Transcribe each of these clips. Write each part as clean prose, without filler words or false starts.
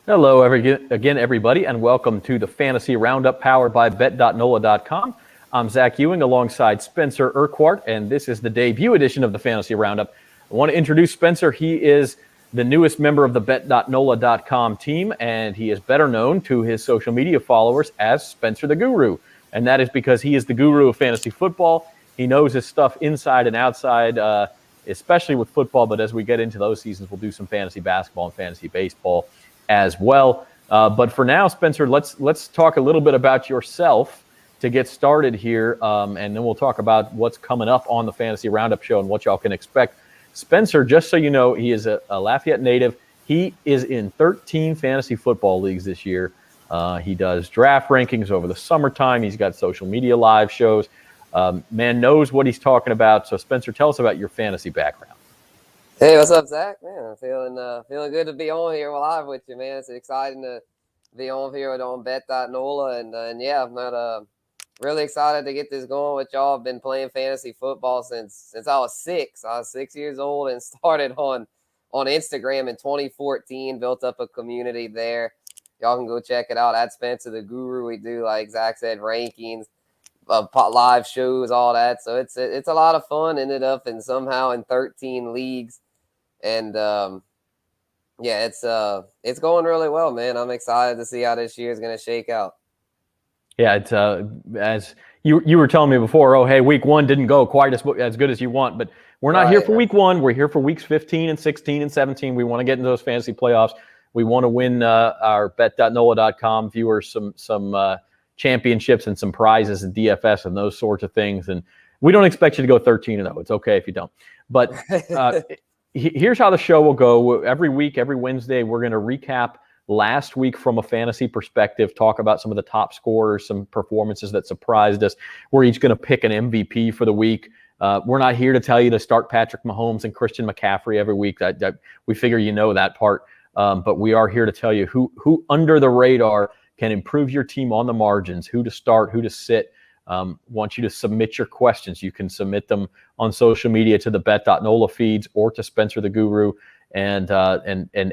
Hello again, everybody, and welcome to the Fantasy Roundup powered by Bet.NOLA.com. I'm Zach Ewing alongside Spencer Urquhart, and this is the debut edition of the Fantasy Roundup. I want to introduce Spencer. He is the newest member of the Bet.NOLA.com team, and he is better known to his social media followers as Spencer the Guru. And that is because he is the guru of fantasy football. He knows his stuff inside and outside, especially with football, but as we get into those seasons, we'll do some fantasy basketball and fantasy baseball as well. But for now, Spencer, let's talk a little bit about yourself to get started here, and then we'll talk about what's coming up on the Fantasy Roundup show and what y'all can expect. Spencer, just so you know, he is a Lafayette native. He is in 13 fantasy football leagues this year. He does draft rankings over the summertime. He's got social media live shows. Man knows what he's talking about. So, Spencer, tell us about your fantasy background. Hey, what's up, Zach? Man, I'm feeling good to be on here live with you, man. It's exciting to be on here on Bet.NOLA, and yeah, I'm not really excited to get this going with y'all. I've been playing fantasy football since I was 6. I was 6 years old and started on Instagram in 2014. Built up a community there. Y'all can go check it out at Spencer the Guru. We do, like Zach said, rankings, live shows, all that. So it's a lot of fun. Ended up somehow in 13 leagues. And yeah, it's going really well, man. I'm excited to see how this year is going to shake out. Yeah, it's as you were telling me before. Oh, hey, week 1 didn't go quite as good as you want, but we're not here for week 1. We're here for weeks 15 and 16 and 17. We want to get into those fantasy playoffs. We want to win our Bet.NOLA.com viewers some championships and some prizes and DFS and those sorts of things. And we don't expect you to go 13-0. It's okay if you don't. But here's how the show will go. Every week, every Wednesday, we're going to recap last week from a fantasy perspective, talk about some of the top scorers, some performances that surprised us. We're each going to pick an MVP for the week. We're not here to tell you to start Patrick Mahomes and Christian McCaffrey every week. That we figure you know that part. But we are here to tell you who under the radar can improve your team on the margins, who to start, who to sit. Want you to submit your questions. You can submit them on social media to the Bet.NOLA feeds or to Spencer the Guru and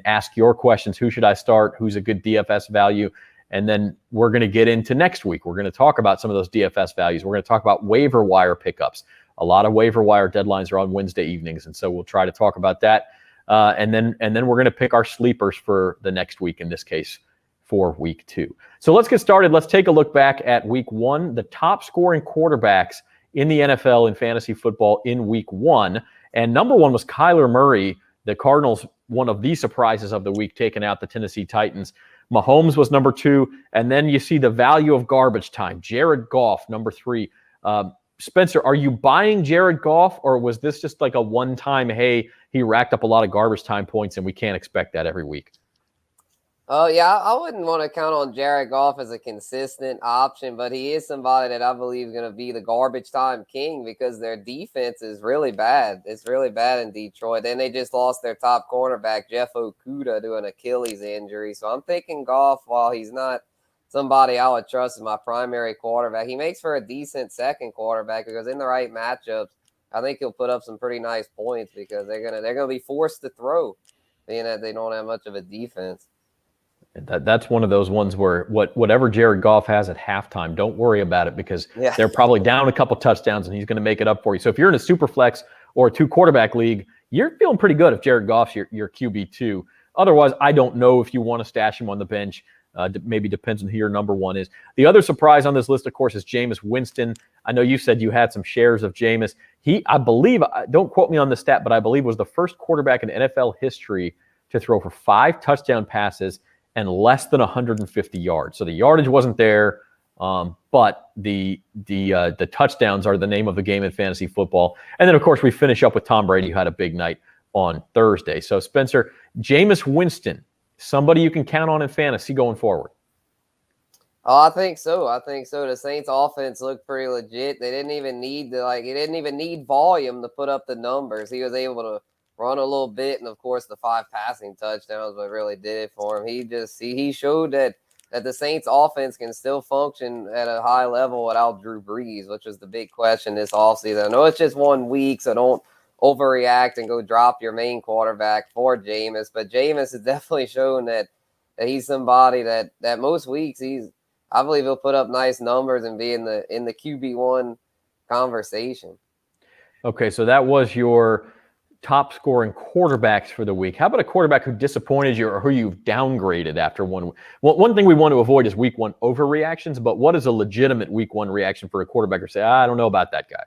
ask your questions. Who should I start? Who's a good DFS value? And then we're going to get into next week. We're going to talk about some of those DFS values. We're going to talk about waiver wire pickups. A lot of waiver wire deadlines are on Wednesday evenings, and so we'll try to talk about that. And then we're going to pick our sleepers for the next week, in this case, for week 2. So let's get started. Let's take a look back at week 1, the top scoring quarterbacks in the NFL in fantasy football in week 1. And number 1 was Kyler Murray, the Cardinals, one of the surprises of the week, taking out the Tennessee Titans. Mahomes was number 2. And then you see the value of garbage time. Jared Goff, number 3. Spencer, are you buying Jared Goff, or was this just like a one-time, hey, he racked up a lot of garbage time points and we can't expect that every week? Yeah, I wouldn't want to count on Jared Goff as a consistent option, but he is somebody that I believe is going to be the garbage time king because their defense is really bad. It's really bad in Detroit. Then they just lost their top cornerback, Jeff Okudah, to an Achilles injury. So I'm thinking Goff, while he's not somebody I would trust as my primary quarterback, he makes for a decent second quarterback because in the right matchups, I think he'll put up some pretty nice points because they're gonna be forced to throw, being that they don't have much of a defense. That's one of those ones where whatever Jared Goff has at halftime, don't worry about it because they're probably down a couple touchdowns and he's going to make it up for you. So if you're in a super flex or a 2-quarterback league, you're feeling pretty good if Jared Goff's your QB2. Otherwise, I don't know if you want to stash him on the bench. Maybe depends on who your number 1 is. The other surprise on this list, of course, is Jameis Winston. I know you said you had some shares of Jameis. I believe, don't quote me on the stat, but I believe was the first quarterback in NFL history to throw for 5 touchdown passes and less than 150 yards. So the yardage wasn't there, but the touchdowns are the name of the game in fantasy football. And then, of course, we finish up with Tom Brady, who had a big night on Thursday. So, Spencer, Jameis Winston, somebody you can count on in fantasy going forward. Oh, I think so. The Saints offense looked pretty legit. They didn't even need he didn't even need volume to put up the numbers. He was able to run a little bit, and of course the 5 passing touchdowns what really did it for him. He showed that the Saints offense can still function at a high level without Drew Brees, which was the big question this offseason. I know it's just 1 week, so don't overreact and go drop your main quarterback for Jameis, but Jameis has definitely shown that that he's somebody that most weeks I believe he'll put up nice numbers and be in the QB1 conversation. Okay, so that was your top scoring quarterbacks for the week. How about a quarterback who disappointed you or who you've downgraded after one? Well, one thing we want to avoid is week one overreactions, but what is a legitimate week one reaction for a quarterback or say, I don't know about that guy?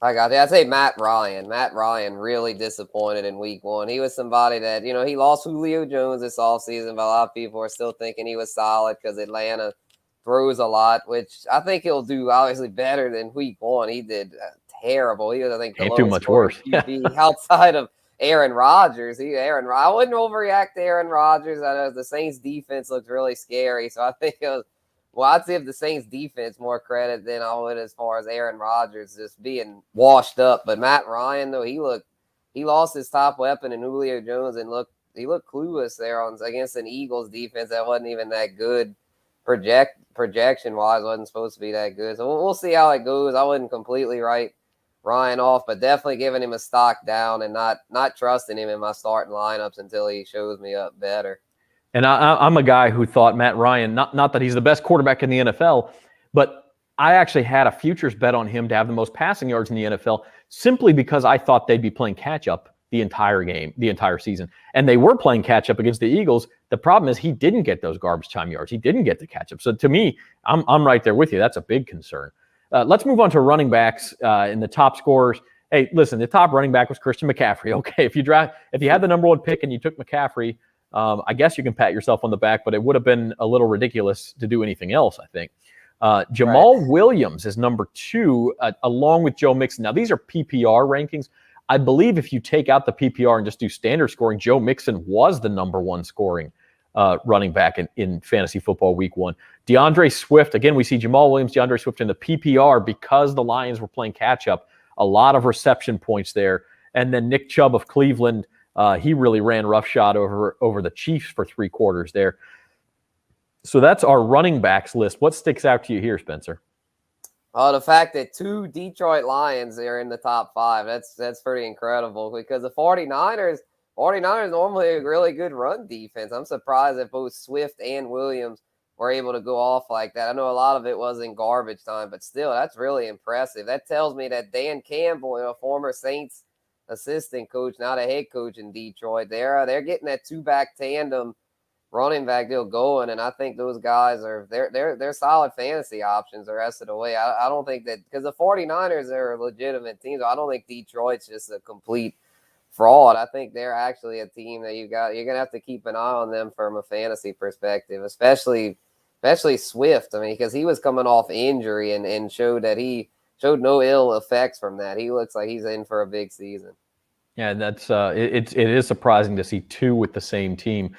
I'd say Matt Ryan. Matt Ryan really disappointed in week one. He was somebody that, he lost Julio Jones this offseason, but a lot of people are still thinking he was solid because Atlanta throws a lot, which I think he'll do obviously better than week one. He did terrible. He was, I think, the lowest much worse QB outside of Aaron Rodgers. I wouldn't overreact to Aaron Rodgers. I know the Saints defense looks really scary, so I think I'd give the Saints defense more credit than I would as far as Aaron Rodgers just being washed up. But Matt Ryan, though, he lost his top weapon in Julio Jones and he looked clueless there against an Eagles defense that wasn't even that good. Projection wise wasn't supposed to be that good. So we'll see how it goes. I wouldn't completely write Ryan off, but definitely giving him a stock down and not trusting him in my starting lineups until he shows me up better. And I'm a guy who thought Matt Ryan, not that he's the best quarterback in the NFL, but I actually had a futures bet on him to have the most passing yards in the NFL simply because I thought they'd be playing catch up the entire game, the entire season. And they were playing catch up against the Eagles. The problem is he didn't get those garbage time yards. He didn't get the catch up. So to me, I'm right there with you. That's a big concern. Let's move on to running backs in the top scorers. Hey, listen, the top running back was Christian McCaffrey. Okay, if you had the number one pick and you took McCaffrey, I guess you can pat yourself on the back, but it would have been a little ridiculous to do anything else, I think. Jamal Williams is number two, along with Joe Mixon. Now, these are PPR rankings. I believe if you take out the PPR and just do standard scoring, Joe Mixon was the number one scoring running back in fantasy football week one. DeAndre Swift, again, we see Jamal Williams, DeAndre Swift in the PPR because the Lions were playing catch-up. A lot of reception points there. And then Nick Chubb of Cleveland, he really ran roughshod over the Chiefs for 3 quarters there. So that's our running backs list. What sticks out to you here, Spencer? The fact that 2 Detroit Lions are in the top 5, that's pretty incredible because the 49ers normally a really good run defense. I'm surprised that both Swift and Williams were able to go off like that. I know a lot of it was in garbage time, but still, that's really impressive. That tells me that Dan Campbell, former Saints assistant coach, now the head coach in Detroit, they're getting that 2-back tandem running back deal going, and I think those guys they're solid fantasy options the rest of the way. I don't think that because the 49ers are a legitimate team, so I don't think Detroit's just a complete fraud. I think they're actually a team that you're gonna have to keep an eye on them from a fantasy perspective, especially Swift. I mean, because he was coming off injury and showed no ill effects from that. He looks like he's in for a big season. Yeah, that's it is surprising to see 2 with the same team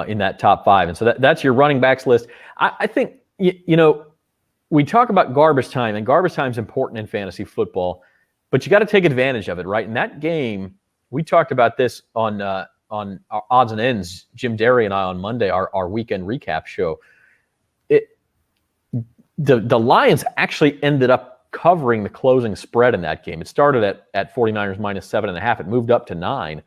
in that top 5. And so that's your running backs list. I think, we talk about garbage time, and garbage time is important in fantasy football, but you got to take advantage of it, right? In that game, we talked about this on our Odds and Ends, Jim Derry and I on Monday, our weekend recap show. The Lions actually ended up covering the closing spread in that game. It started at 49ers minus 7.5. It moved up to 9.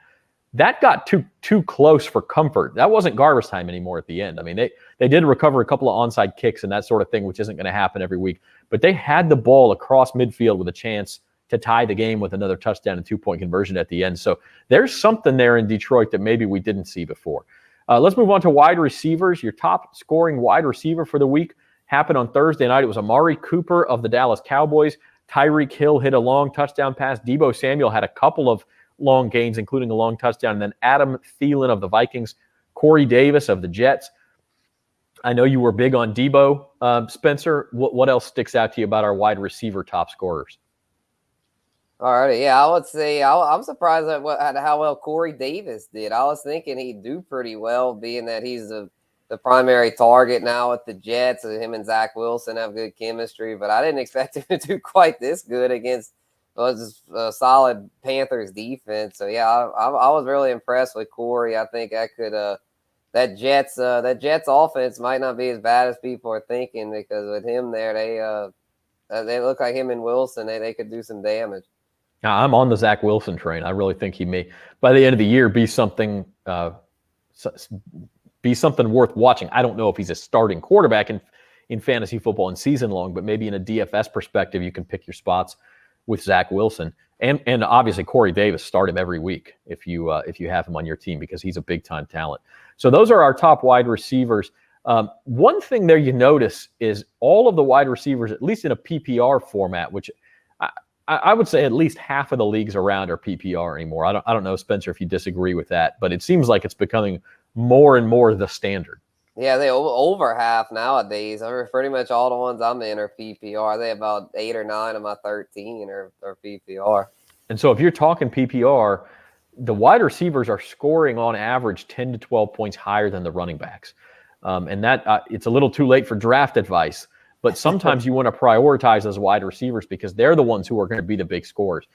That got too close for comfort. That wasn't garbage time anymore at the end. I mean, they did recover a couple of onside kicks and that sort of thing, which isn't going to happen every week. But they had the ball across midfield with a chance to tie the game with another touchdown and 2-point conversion at the end. So there's something there in Detroit that maybe we didn't see before. Let's move on to wide receivers. Your top scoring wide receiver for the week happened on Thursday night. It was Amari Cooper of the Dallas Cowboys. Tyreek Hill hit a long touchdown pass. Deebo Samuel had a couple of long gains, including a long touchdown. And then Adam Thielen of the Vikings, Corey Davis of the Jets. I know you were big on Deebo, Spencer. What else sticks out to you about our wide receiver top scorers? All right, yeah, I would say I'm surprised at how well Corey Davis did. I was thinking he'd do pretty well, being that he's the primary target now with the Jets. Him and Zach Wilson have good chemistry, but I didn't expect him to do quite this good against a solid Panthers defense. So yeah, I was really impressed with Corey. I think that Jets offense might not be as bad as people are thinking, because with him there, they look like him and Wilson. They could do some damage. Now, I'm on the Zach Wilson train. I really think he may, by the end of the year, be something be something worth watching. I don't know if he's a starting quarterback in fantasy football and season long, but maybe in a DFS perspective, you can pick your spots with Zach Wilson. And obviously Corey Davis, start him every week if you have him on your team, because he's a big-time talent. So those are our top wide receivers. One thing there you notice is all of the wide receivers, at least in a PPR format, which I would say at least half of the leagues around are PPR anymore. I don't know, Spencer, if you disagree with that, but it seems like it's becoming more and more the standard. Yeah, they over half nowadays. I mean, pretty much all the ones I'm in are PPR. They about 8 or 9 of my 13 are PPR. And so if you're talking PPR, the wide receivers are scoring on average 10 to 12 points higher than the running backs. And that it's a little too late for draft advice, but sometimes you want to prioritize those wide receivers because they're the ones who are going to be the big scorers.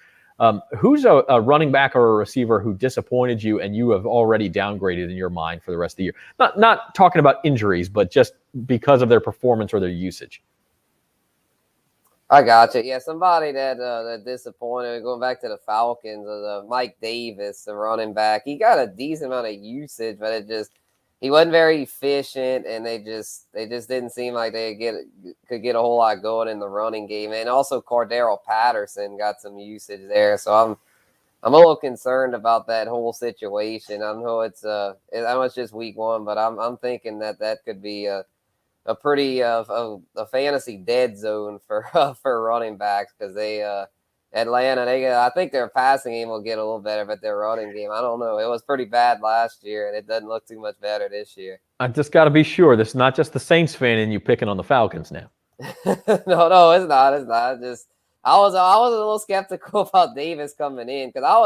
Who's a running back or a receiver who disappointed you and you have already downgraded in your mind for the rest of the year? Not talking about injuries, but just because of their performance or their usage. I got you. Yeah, somebody that disappointed, going back to the Falcons, Mike Davis, the running back. He got a decent amount of usage, but he wasn't very efficient, and they just didn't seem like they could get a whole lot going in the running game. And also Cordero Patterson got some usage there, so I'm a little concerned about that whole situation. I know it's just week 1, but I'm thinking that could be a pretty a fantasy dead zone for running backs, because Atlanta, I think their passing game will get a little better, but their running game, I don't know. It was pretty bad last year, and it doesn't look too much better this year. I just got to be sure this is not just the Saints fan in you picking on the Falcons now. No, it's not. It's not. I was a little skeptical about Davis coming in, because I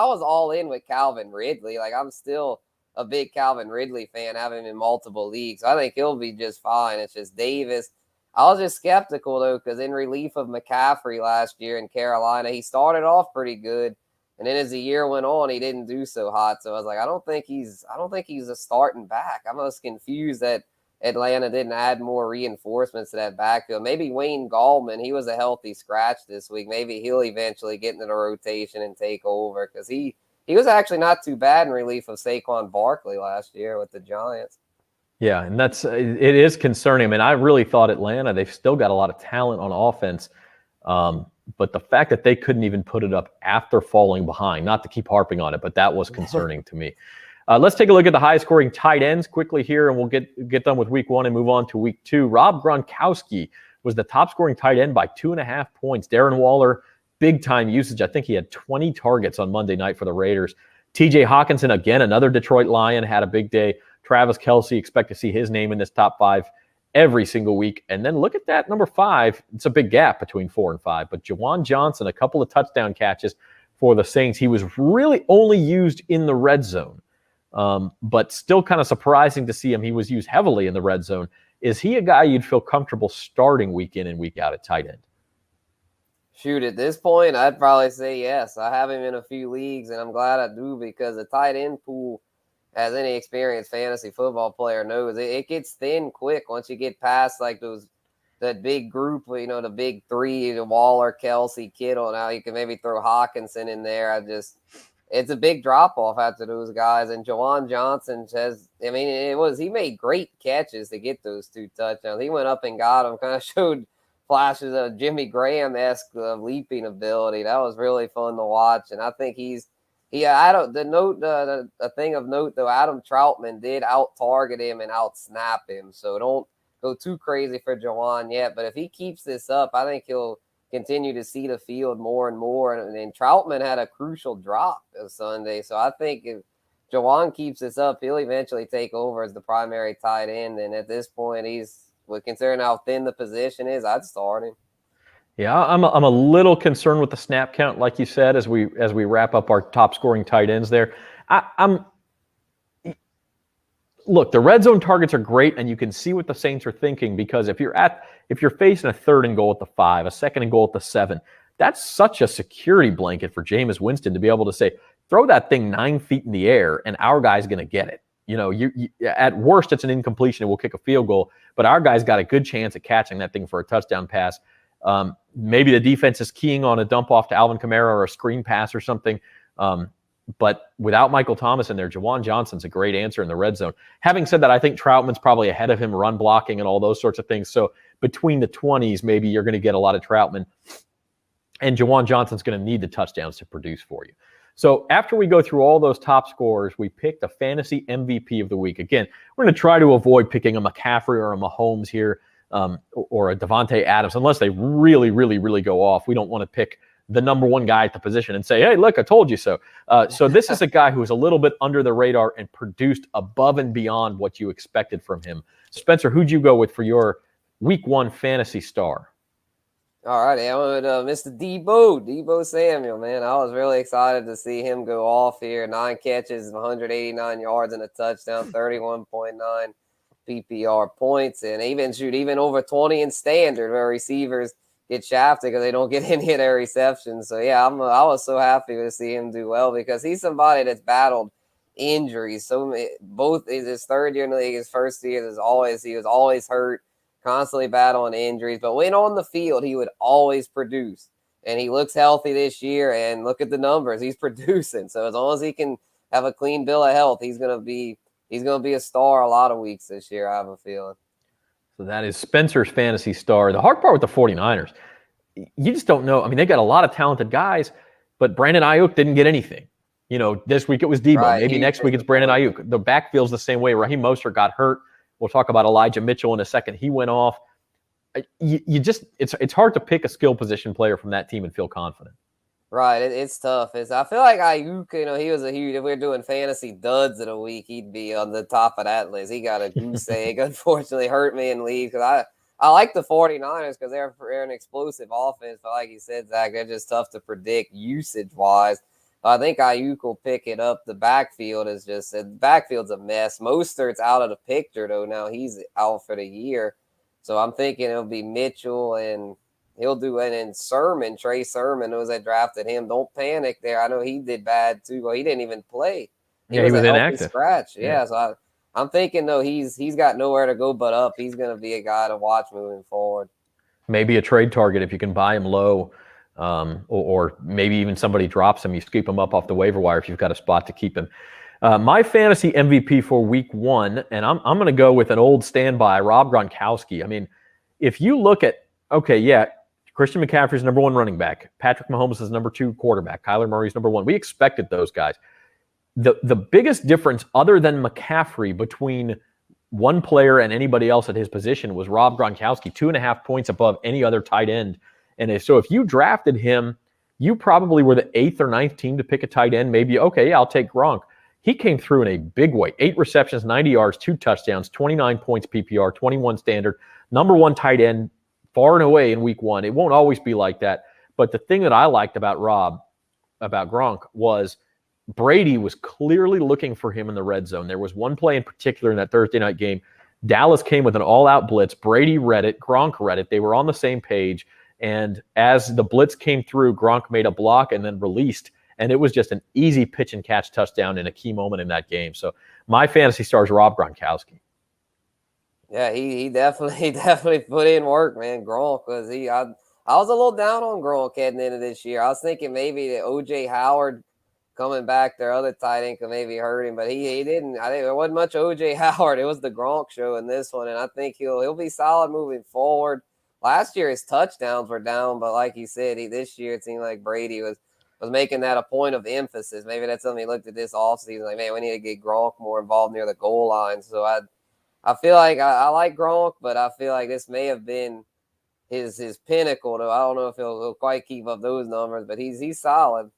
was all in with Calvin Ridley. Like, I'm still a big Calvin Ridley fan, having him in multiple leagues. So I think he'll be just fine. It's just Davis. I was just skeptical, though, because in relief of McCaffrey last year in Carolina, he started off pretty good, and then as the year went on, he didn't do so hot. So I was like, I don't think he's a starting back. I'm just confused that Atlanta didn't add more reinforcements to that backfield. Maybe Wayne Gallman, he was a healthy scratch this week. Maybe he'll eventually get into the rotation and take over, because he was actually not too bad in relief of Saquon Barkley last year with the Giants. Yeah, and it is concerning. I mean, I really thought Atlanta, they've still got a lot of talent on offense, but the fact that they couldn't even put it up after falling behind, not to keep harping on it, but that was concerning to me. Let's take a look at the high-scoring tight ends quickly here, and we'll get done with week 1 and move on to week 2. Rob Gronkowski was the top-scoring tight end by 2.5 points. Darren Waller, big-time usage. I think he had 20 targets on Monday night for the Raiders. TJ Hawkinson, again, another Detroit Lion, had a big day. Travis Kelce, expect to see his name in this top 5 every single week. And then look at that, number 5. It's a big gap between 4 and 5. But Juwan Johnson, a couple of touchdown catches for the Saints. He was really only used in the red zone, but still kind of surprising to see him. He was used heavily in the red zone. Is he a guy you'd feel comfortable starting week in and week out at tight end? Shoot, at this point, I'd probably say yes. I have him in a few leagues, and I'm glad I do, because the tight end pool, as any experienced fantasy football player knows, it gets thin quick once you get past like that big group, the big 3, Waller, Kelce, Kittle. Now you can maybe throw Hawkinson in there. It's a big drop off after those guys. And Juwan Johnson he made great catches to get those 2 touchdowns. He went up and got them, kind of showed flashes of Jimmy Graham-esque leaping ability. That was really fun to watch. And I think the thing of note, though, Adam Troutman did out-target him and out-snap him. So don't go too crazy for Juwan yet. But if he keeps this up, I think he'll continue to see the field more and more. And Troutman had a crucial drop this Sunday. So I think if Juwan keeps this up, he'll eventually take over as the primary tight end. And at this point, considering how thin the position is, I'd start him. Yeah, I'm a little concerned with the snap count, like you said, as we wrap up our top scoring tight ends there. Look, the red zone targets are great, and you can see what the Saints are thinking, because if you're facing a 3rd and goal at the 5, a 2nd and goal at the 7, that's such a security blanket for Jameis Winston to be able to say, throw that thing 9 feet in the air, and our guy's going to get it. You at worst it's an incompletion and we'll kick a field goal, but our guy's got a good chance at catching that thing for a touchdown pass. Maybe the defense is keying on a dump off to Alvin Kamara or a screen pass or something. But without Michael Thomas in there, Jawan Johnson's a great answer in the red zone. Having said that, I think Troutman's probably ahead of him run blocking and all those sorts of things. So between the 20s, maybe you're going to get a lot of Troutman. And Jawan Johnson's going to need the touchdowns to produce for you. So after we go through all those top scorers, we picked a fantasy MVP of the week. Again, we're going to try to avoid picking a McCaffrey or a Mahomes here or a Devontae Adams, unless they really, really, really go off. We don't want to pick the number one guy at the position and say, hey, look, I told you so. So this is a guy who was a little bit under the radar and produced above and beyond what you expected from him. Spencer, who'd you go with for your week 1 fantasy star? All right, I went with Mr. Deebo Samuel, man. I was really excited to see him go off here. 9 catches, 189 yards and a touchdown, 31.9 PPR points, and even over 20 in standard where receivers get shafted because they don't get any of their receptions. So, yeah, I was so happy to see him do well because he's somebody that's battled injuries. So both his third year in the league, his first year, he was always hurt, constantly battling injuries. But when on the field, he would always produce. And he looks healthy this year, and look at the numbers. He's producing. So as long as he can have a clean bill of health, he's going to be a star a lot of weeks this year, I have a feeling. So that is Spencer's fantasy star. The hard part with the 49ers, you just don't know. I mean, they got a lot of talented guys, but Brandon Ayuk didn't get anything. This week it was Deebo. Right. Maybe next week it's Brandon Ayuk. The backfield's the same way. Raheem Mostert got hurt. We'll talk about Elijah Mitchell in a second. He went off. It's hard to pick a skill position player from that team and feel confident. Right, it's tough. I feel like Ayuk, he was a huge. If we're doing fantasy duds of the week, he'd be on the top of that list. He got a goose egg. Unfortunately, hurt me in league because I like the 49ers because they're an explosive offense. But like you said, Zach, they're just tough to predict usage wise. I think Ayuk will pick it up. The backfield's a mess. Mostert's out of the picture though. Now he's out for the year, so I'm thinking it'll be Mitchell and. He'll do it in Trey Sermon, those that drafted him. Don't panic there. I know he did bad too. Well, he didn't even play. He was inactive. Scratch. Yeah, so I'm thinking, though, he's got nowhere to go but up. He's going to be a guy to watch moving forward. Maybe a trade target if you can buy him low, or maybe even somebody drops him. You scoop him up off the waiver wire if you've got a spot to keep him. My fantasy MVP for week 1, and I'm going to go with an old standby, Rob Gronkowski. I mean, if you look at, Christian McCaffrey's number 1 running back. Patrick Mahomes is number 2 quarterback. Kyler Murray's number 1. We expected those guys. The biggest difference other than McCaffrey between one player and anybody else at his position was Rob Gronkowski, 2.5 points above any other tight end. And so if you drafted him, you probably were the 8th or 9th team to pick a tight end. Maybe, I'll take Gronk. He came through in a big way. 8 receptions, 90 yards, 2 touchdowns, 29 points PPR, 21 standard, number 1 tight end, far and away in week 1. It won't always be like that. But the thing that I liked about Gronk, was Brady was clearly looking for him in the red zone. There was one play in particular in that Thursday night game. Dallas came with an all-out blitz. Brady read it. Gronk read it. They were on the same page. And as the blitz came through, Gronk made a block and then released. And it was just an easy pitch and catch touchdown in a key moment in that game. So my fantasy star is Rob Gronkowski. Yeah, he definitely put in work, man. Gronk was I was a little down on Gronk heading into this year. I was thinking maybe that O.J. Howard coming back, their other tight end, could maybe hurt him, but he didn't. I think there wasn't much O.J. Howard. It was the Gronk show in this one, and I think he'll be solid moving forward. Last year his touchdowns were down, but like you said, this year it seemed like Brady was making that a point of emphasis. Maybe that's something he looked at this offseason, like, man, we need to get Gronk more involved near the goal line. So I feel like I like Gronk, but I feel like this may have been his pinnacle, though. I don't know if he'll quite keep up those numbers, but he's solid.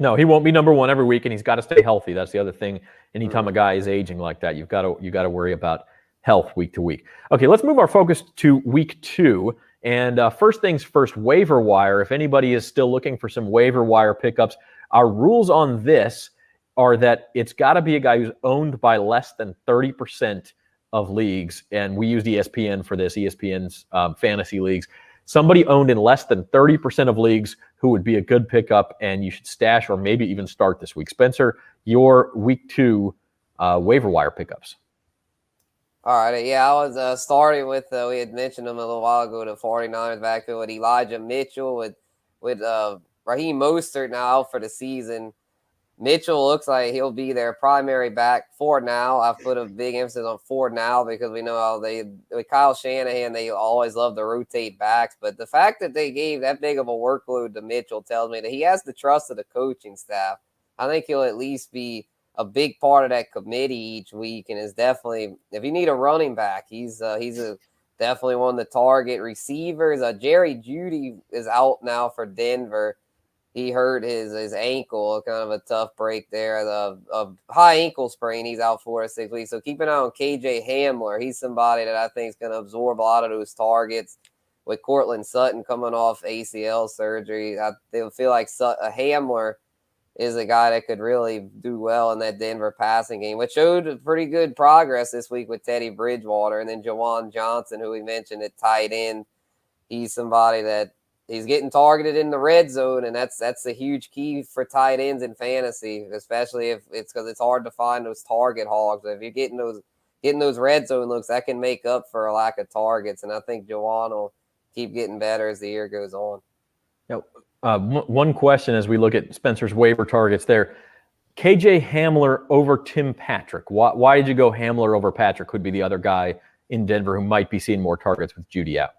No, he won't be number 1 every week, and he's got to stay healthy. That's the other thing. Anytime a guy is aging like that, you've got to worry about health week to week. Okay, let's move our focus to week 2. And first things first, waiver wire. If anybody is still looking for some waiver wire pickups, our rules on this are that it's got to be a guy who's owned by less than 30% of leagues, and we use ESPN for this, ESPN's fantasy leagues. Somebody owned in less than 30% of leagues who would be a good pickup, and you should stash or maybe even start this week. Spencer, your week 2 waiver wire pickups. All right, yeah, I was starting with, we had mentioned him a little while ago, the 49ers backfield with Elijah Mitchell, with Raheem Mostert now out for the season. Mitchell looks like he'll be their primary back for now. I've put a big emphasis on for now because we know how with Kyle Shanahan, they always love to rotate backs. But the fact that they gave that big of a workload to Mitchell tells me that he has the trust of the coaching staff. I think he'll at least be a big part of that committee each week, and is definitely, if you need a running back, he's definitely one of the target receivers. Jerry Jeudy is out now for Denver. He hurt his ankle, kind of a tough break there. A high ankle sprain. He's out 4 to 6 weeks. So keep an eye on KJ Hamler. He's somebody that I think is going to absorb a lot of those targets. With Cortland Sutton coming off ACL surgery, they feel like Hamler is a guy that could really do well in that Denver passing game, which showed pretty good progress this week with Teddy Bridgewater. And then Jawan Johnson, who we mentioned at tight end, he's somebody that he's getting targeted in the red zone, and that's a huge key for tight ends in fantasy, especially if it's because it's hard to find those target hogs. If you're getting those red zone looks, that can make up for a lack of targets, and I think Jawan will keep getting better as the year goes on. Now, one question as we look at Spencer's waiver targets there. KJ Hamler over Tim Patrick. Why did you go Hamler over Patrick? Could be the other guy in Denver who might be seeing more targets with Jeudy out.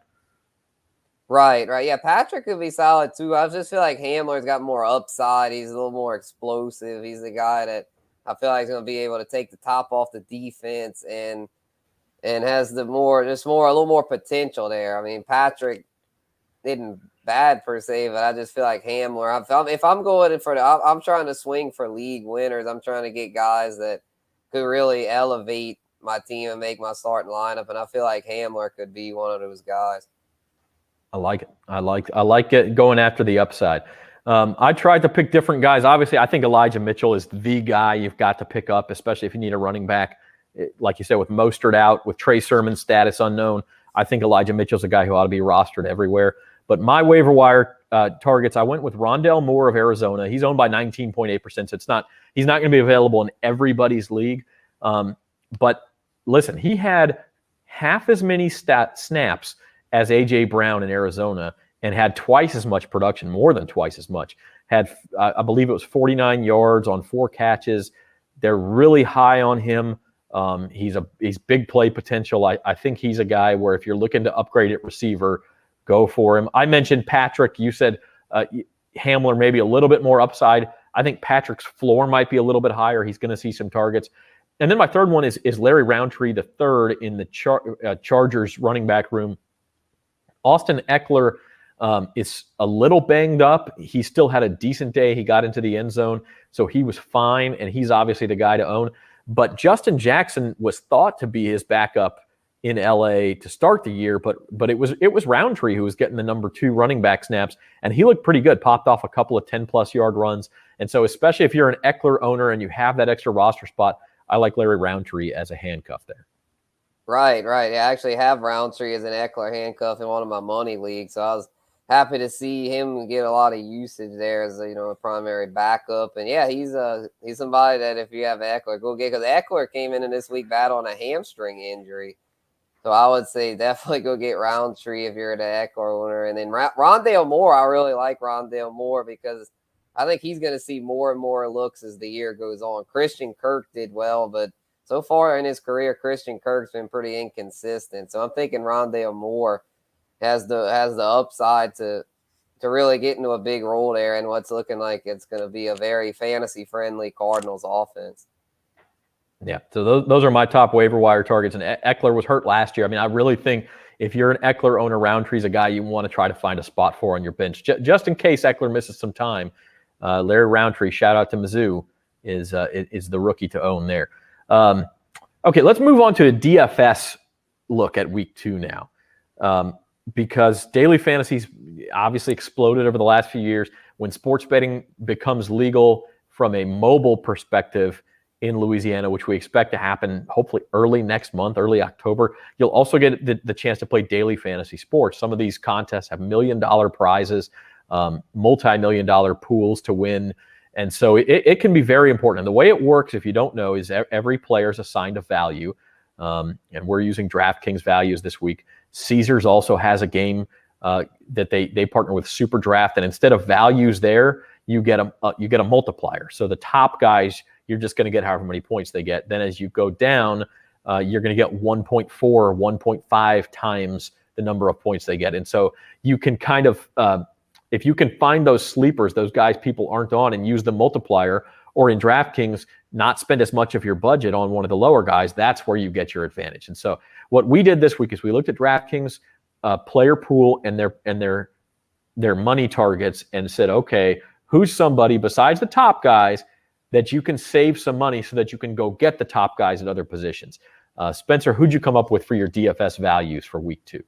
Right. Yeah, Patrick could be solid too. I just feel like Hamler's got more upside. He's a little more explosive. He's the guy that I feel like is going to be able to take the top off the defense and has a little more potential there. I mean, Patrick isn't bad per se, but I just feel like Hamler. If I'm going for I'm trying to swing for league winners. I'm trying to get guys that could really elevate my team and make my starting lineup, and I feel like Hamler could be one of those guys. I like it. I like it going after the upside. I tried to pick different guys. Obviously, I think Elijah Mitchell is the guy you've got to pick up, especially if you need a running back. Like you said, with Mostert out, with Trey Sermon's status unknown, I think Elijah Mitchell's a guy who ought to be rostered everywhere. But my waiver wire targets, I went with Rondale Moore of Arizona. He's owned by 19.8%, so he's not going to be available in everybody's league. But listen, he had half as many snaps as A.J. Brown in Arizona and had twice as much production, more than twice as much. Had, I believe it was 49 yards on 4 catches. They're really high on him. He's big play potential. I think he's a guy where if you're looking to upgrade at receiver, go for him. I mentioned Patrick. You said Hamler maybe a little bit more upside. I think Patrick's floor might be a little bit higher. He's going to see some targets. And then my third one is Larry Rountree, the third in the Chargers running back room. Austin Eckler is a little banged up. He still had a decent day. He got into the end zone, so he was fine, and he's obviously the guy to own. But Justin Jackson was thought to be his backup in LA to start the year, but it was Rountree who was getting the number 2 running back snaps, and he looked pretty good, popped off a couple of 10-plus yard runs. And so especially if you're an Eckler owner and you have that extra roster spot, I like Larry Rountree as a handcuff there. Right. Yeah, I actually have Rountree as an Eckler handcuff in one of my money leagues, so I was happy to see him get a lot of usage there as a primary backup. And yeah, he's somebody that if you have Eckler, go get, because Eckler came in this week battling a hamstring injury. So I would say definitely go get Rountree if you're an Eckler owner. And then Rondale Moore, I really like Rondale Moore because I think he's going to see more and more looks as the year goes on. Christian Kirk did well, but so far in his career, Christian Kirk's been pretty inconsistent. So I'm thinking Rondale Moore has the upside to really get into a big role there and what's looking like it's going to be a very fantasy-friendly Cardinals offense. Yeah, so those are my top waiver wire targets. And Eckler was hurt last year. I mean, I really think if you're an Eckler owner, Rountree's a guy you want to try to find a spot for on your bench. Just in case Eckler misses some time, Larry Rountree, shout out to Mizzou, is the rookie to own there. Okay, let's move on to a DFS look at week 2 now. Because daily fantasies obviously exploded over the last few years. When sports betting becomes legal from a mobile perspective in Louisiana, which we expect to happen hopefully early next month, early October, you'll also get the chance to play daily fantasy sports. Some of these contests have $1 million prizes, multi-million-dollar pools to win. And so it can be very important. And the way it works, if you don't know, is every player is assigned a value. And we're using DraftKings values this week. Caesars also has a game that they partner with Super Draft. And instead of values there, you get a multiplier. So the top guys, you're just going to get however many points they get. Then as you go down, you're going to get 1.4 or 1.5 times the number of points they get. And so you can kind of, if you can find those sleepers, those guys people aren't on, and use the multiplier, or in DraftKings, not spend as much of your budget on one of the lower guys, that's where you get your advantage. And so what we did this week is we looked at DraftKings player pool and their money targets and said, okay, who's somebody besides the top guys that you can save some money so that you can go get the top guys at other positions? Spencer, who'd you come up with for your DFS values for week 2?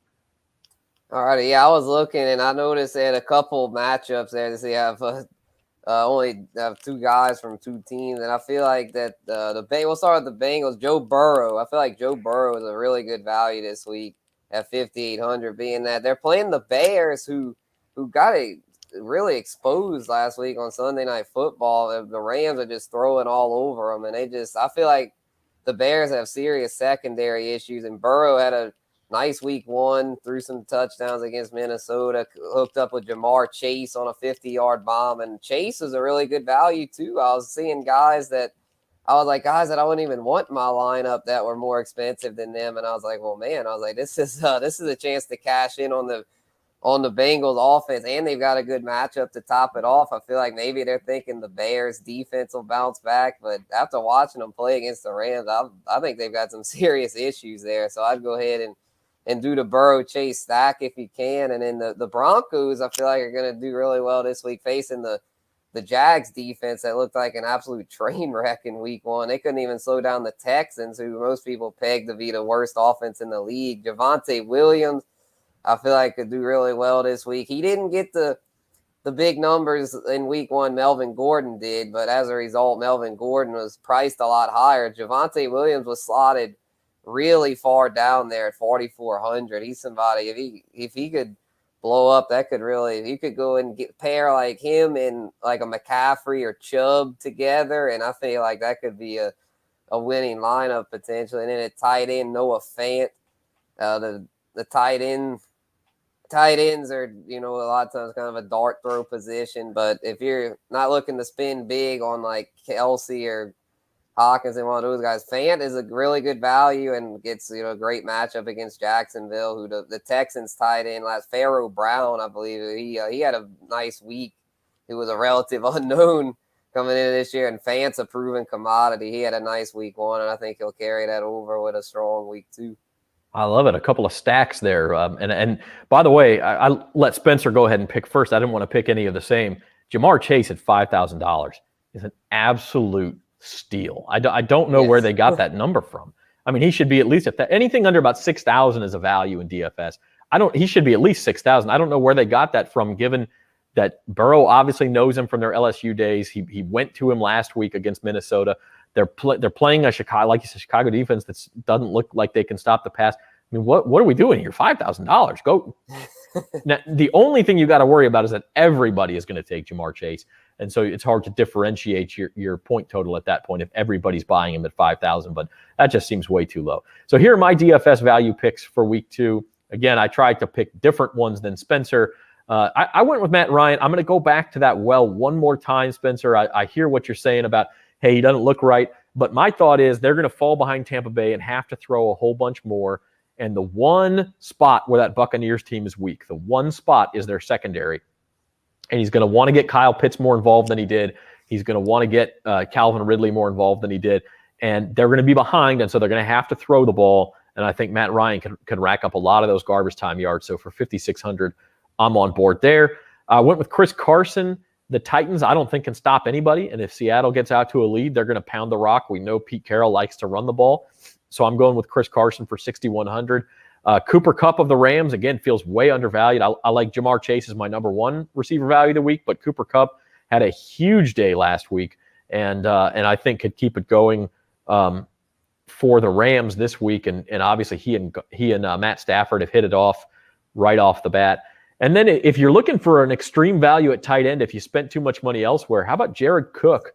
All right, yeah, I was looking and I noticed they had a couple matchups there. They have only have 2 guys from 2 teams, and I feel like that we'll start with the Bengals. Joe Burrow. I feel like Joe Burrow is a really good value this week at 5,800. Being that they're playing the Bears, who got really exposed last week on Sunday Night Football. The Rams are just throwing all over them, and I feel like the Bears have serious secondary issues, and Burrow had a nice week 1, threw some touchdowns against Minnesota, hooked up with Jamar Chase on a 50-yard bomb, and Chase is a really good value too. I was seeing guys that I wouldn't even want in my lineup that were more expensive than them, and I was like, well, man, this is a chance to cash in on the Bengals offense, and they've got a good matchup to top it off. I feel like maybe they're thinking the Bears defense will bounce back, but after watching them play against the Rams, I think they've got some serious issues there. So I'd go ahead and do the Burrow Chase stack if you can. And then the Broncos, I feel like, are going to do really well this week facing the Jags defense that looked like an absolute train wreck in week 1. They couldn't even slow down the Texans, who most people pegged to be the worst offense in the league. Javonte Williams, I feel like, could do really well this week. He didn't get the big numbers in week 1 Melvin Gordon did, but as a result, Melvin Gordon was priced a lot higher. Javonte Williams was slotted really far down there at 4,400. He's somebody, if he could blow up, you could go and pair like him and like a McCaffrey or Chubb together, and I feel like that could be a winning lineup potentially. And then at tight end, Noah Fant. The tight ends are, a lot of times kind of a dart throw position, but if you're not looking to spend big on like Kelsey or Hawkins and one of those guys, Fant is a really good value and gets, a great matchup against Jacksonville, who the Texans tight end Pharaoh Brown, I believe, he had a nice week. He was a relative unknown coming into this year, and Fant's a proven commodity. He had a nice week 1, and I think he'll carry that over with a strong week 2. I love it. A couple of stacks there. And by the way, I let Spencer go ahead and pick first. I didn't want to pick any of the same. Jamar Chase at $5,000 is an absolute steal. I don't know where they got that number from. I mean, he should be at least anything under about 6,000 is a value in DFS. He should be at least 6,000. I don't know where they got that from, given that Burrow obviously knows him from their LSU days. He went to him last week against Minnesota. They're playing a Chicago defense that doesn't look like they can stop the pass. I mean, what are we doing here? $5,000. Go. Now, the only thing you got to worry about is that everybody is going to take Jamar Chase, and so it's hard to differentiate your point total at that point if everybody's buying him at 5,000. But that just seems way too low. So here are my DFS value picks for week 2. Again, I tried to pick different ones than Spencer. I went with Matt Ryan. I'm going to go back to that one more time, Spencer. I hear what you're saying about, hey, he doesn't look right. But my thought is they're going to fall behind Tampa Bay and have to throw a whole bunch more. And the one spot where that Buccaneers team is weak, the one spot is their secondary. And he's going to want to get Kyle Pitts more involved than he did. He's going to want to get Calvin Ridley more involved than he did. And they're going to be behind, and so they're going to have to throw the ball. And I think Matt Ryan can rack up a lot of those garbage time yards. So for 5,600, I'm on board there. I went with Chris Carson. The Titans, I don't think, can stop anybody. And if Seattle gets out to a lead, they're going to pound the rock. We know Pete Carroll likes to run the ball. So I'm going with Chris Carson for 6,100. Cooper Kupp of the Rams, again, feels way undervalued. I like Jamar Chase as my number 1 receiver value of the week, but Cooper Kupp had a huge day last week, and I think could keep it going for the Rams this week. And obviously he and Matt Stafford have hit it off right off the bat. And then if you're looking for an extreme value at tight end, if you spent too much money elsewhere, how about Jared Cook?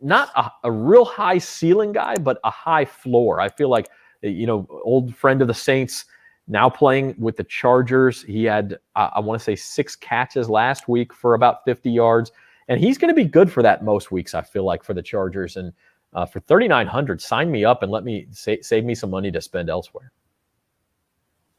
Not a real high ceiling guy, but a high floor. I feel like, old friend of the Saints, now playing with the Chargers. He had, I want to say, 6 catches last week for about 50 yards. And he's going to be good for that most weeks, I feel like, for the Chargers. And for 3,900, sign me up and let me save me some money to spend elsewhere.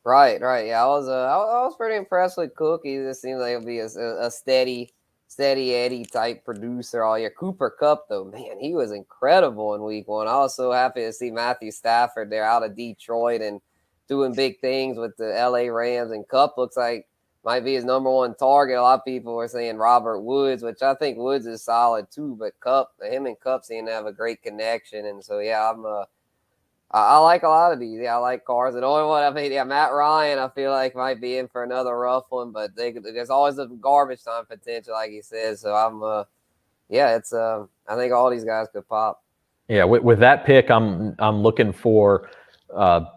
Right. Yeah, I was pretty impressed with Cook. He just seems like he'll be a steady Eddie type producer all year. Cooper Kupp, though, man, he was incredible in week 1. I was so happy to see Matthew Stafford there out of Detroit and doing big things with the LA Rams. And Kupp looks like might be his number 1 target. A lot of people were saying Robert Woods, which I think Woods is solid too. But him and Kupp seem to have a great connection. And so, yeah, I like a lot of these. Yeah, I like Carson. The only one, Matt Ryan, I feel like might be in for another rough one, but there's always a garbage time potential, like he says. So I think all these guys could pop. Yeah, with that pick, I'm looking for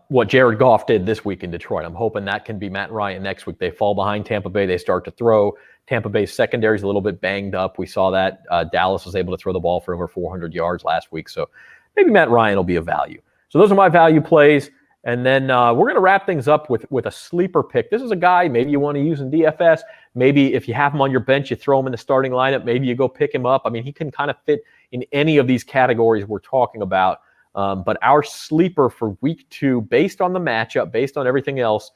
what Jared Goff did this week in Detroit. I'm hoping that can be Matt Ryan next week. They fall behind Tampa Bay. They start to throw. Tampa Bay's secondary is a little bit banged up. We saw that. Dallas was able to throw the ball for over 400 yards last week. So maybe Matt Ryan will be a value. So those are my value plays. And then we're going to wrap things up with a sleeper pick. This is a guy maybe you want to use in DFS. Maybe if you have him on your bench, you throw him in the starting lineup. Maybe you go pick him up. I mean, he can kind of fit in any of these categories we're talking about. But our sleeper for week 2, based on the matchup, based on everything else,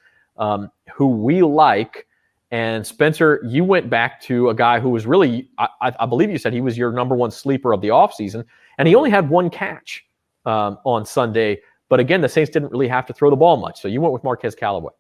who we like. And Spencer, you went back to a guy who was really, I believe you said he was your number 1 sleeper of the offseason. And he only had 1 catch on Sunday. But again, the Saints didn't really have to throw the ball much. So you went with Marquez Callaway.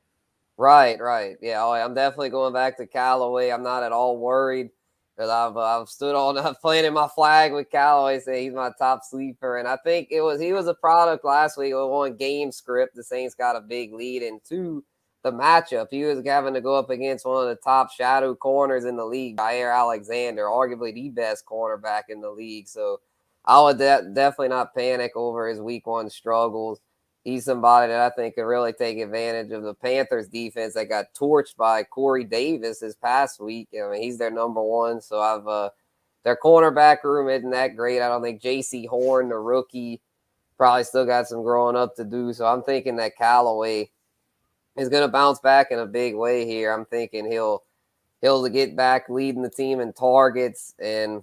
Right. Yeah, I'm definitely going back to Callaway. I'm not at all worried because I've planted my flag with Callaway, saying he's my top sleeper. And I think he was a product last week of 1, game script. The Saints got a big lead, and 2, the matchup. He was having to go up against one of the top shadow corners in the league, Jair Alexander, arguably the best cornerback in the league. So I would definitely not panic over his week 1 struggles. He's somebody that I think could really take advantage of the Panthers defense that got torched by Corey Davis this past week. I mean, he's their number 1. So their cornerback room isn't that great. I don't think J.C. Horn, the rookie, probably still got some growing up to do. So I'm thinking that Callaway is going to bounce back in a big way here. I'm thinking he'll get back leading the team in targets, and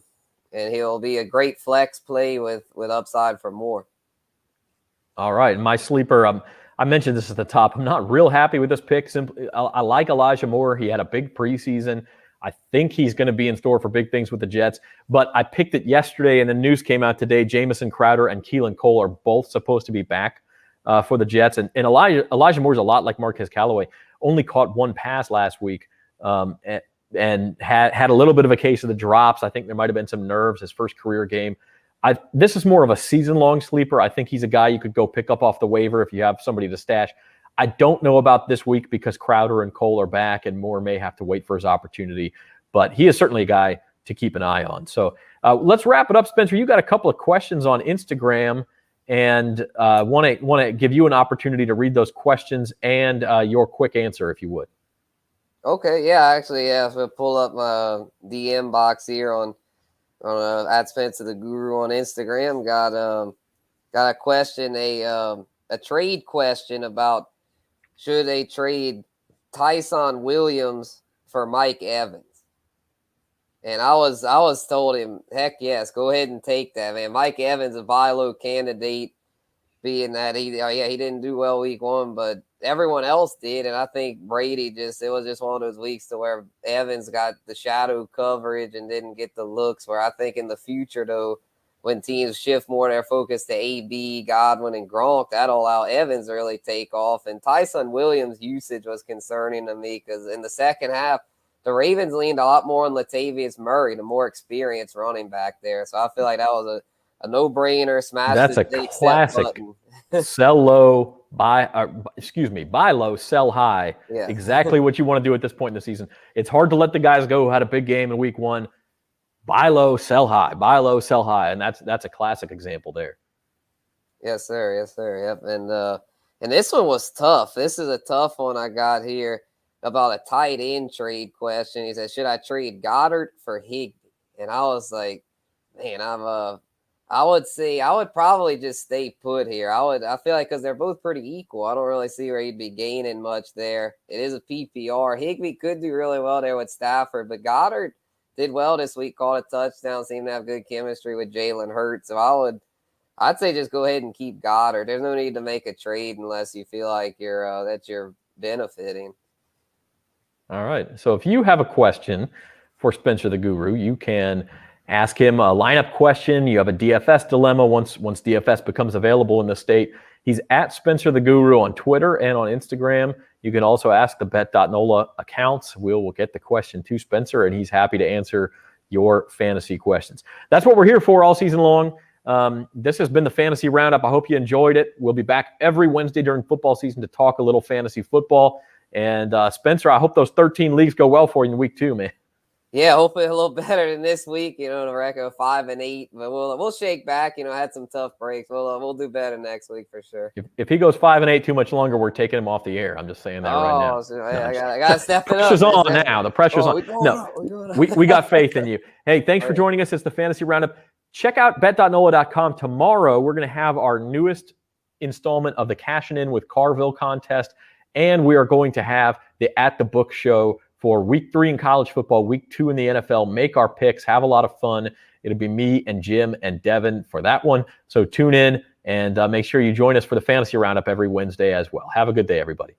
he'll be a great flex play with upside for more. All right. My sleeper, I mentioned this at the top. I'm not real happy with this pick. Simply, I like Elijah Moore. He had a big preseason. I think he's going to be in store for big things with the Jets. But I picked it yesterday, and the news came out today. Jamison Crowder and Keelan Cole are both supposed to be back for the Jets. And Elijah Moore's a lot like Marquez Callaway. Only caught 1 pass last week and had a little bit of a case of the drops. I think there might have been some nerves his first career game. This is more of a season-long sleeper. I think he's a guy you could go pick up off the waiver if you have somebody to stash. I don't know about this week because Crowder and Cole are back and Moore may have to wait for his opportunity. But he is certainly a guy to keep an eye on. So let's wrap it up, Spencer. You got a couple of questions on Instagram, and want to give you an opportunity to read those questions and your quick answer, if you would. Okay, yeah, so we'll pull up my DM box here on at Spencer the Guru on Instagram. Got a question, a trade question about should they trade Tyson Williams for Mike Evans? And I was told him, heck yes, go ahead and take that, man. Mike Evans, a buy low candidate, being that he didn't do well week 1, but everyone else did. And I think Brady it was just one of those weeks to where Evans got the shadow coverage and didn't get the looks, where I think in the future, though, when teams shift more their focus to AB, Godwin, and Gronk, that'll allow Evans to really take off. And Tyson Williams' usage was concerning to me because in the second half, the Ravens leaned a lot more on Latavius Murray, the more experienced running back there. So I feel like that was a no-brainer. That's a classic sell low, buy low, sell high. Yeah. Exactly what you want to do at this point in the season. It's hard to let the guys go who had a big game in week 1. Buy low, sell high. Buy low, sell high, and that's a classic example there. Yes, sir. Yep. And this one was tough. This is a tough one I got here about a tight end trade question. He said, should I trade Goddard for Higbee? And I was like, man, I would say I would probably just stay put here. I feel like because they're both pretty equal, I don't really see where he'd be gaining much there. It is a PPR. Higbee could do really well there with Stafford, but Goddard did well this week, caught a touchdown, seemed to have good chemistry with Jalen Hurts. So I'd say just go ahead and keep Goddard. There's no need to make a trade unless you feel like you're benefiting. All right. So if you have a question for Spencer the Guru, you can ask him a lineup question. You have a DFS dilemma once DFS becomes available in the state. He's at Spencer the Guru on Twitter and on Instagram. You can also ask the Bet.NOLA accounts. We'll get the question to Spencer, and he's happy to answer your fantasy questions. That's what we're here for all season long. This has been the Fantasy Roundup. I hope you enjoyed it. We'll be back every Wednesday during football season to talk a little fantasy football. And Spencer, I hope those 13 leagues go well for you in week 2, man. Yeah, hopefully a little better than this week. The record of 5-8, but we'll shake back. Had some tough breaks. We'll do better next week for sure. If he goes 5-8 too much longer, we're taking him off the air. I'm just saying that right now. So I gotta step it up. Pressure's on now. The pressure's on. No, we got faith in you. Hey, thanks for joining us. It's the Fantasy Roundup. Check out bet.nola.com. Tomorrow, we're going to have our newest installment of the Cashin' In with Carville contest, and we are going to have the At the Book show for week 3 in college football, week 2 in the NFL. Make our picks, have a lot of fun. It'll be me and Jim and Devin for that one. So tune in and make sure you join us for the Fantasy Roundup every Wednesday as well. Have a good day, everybody.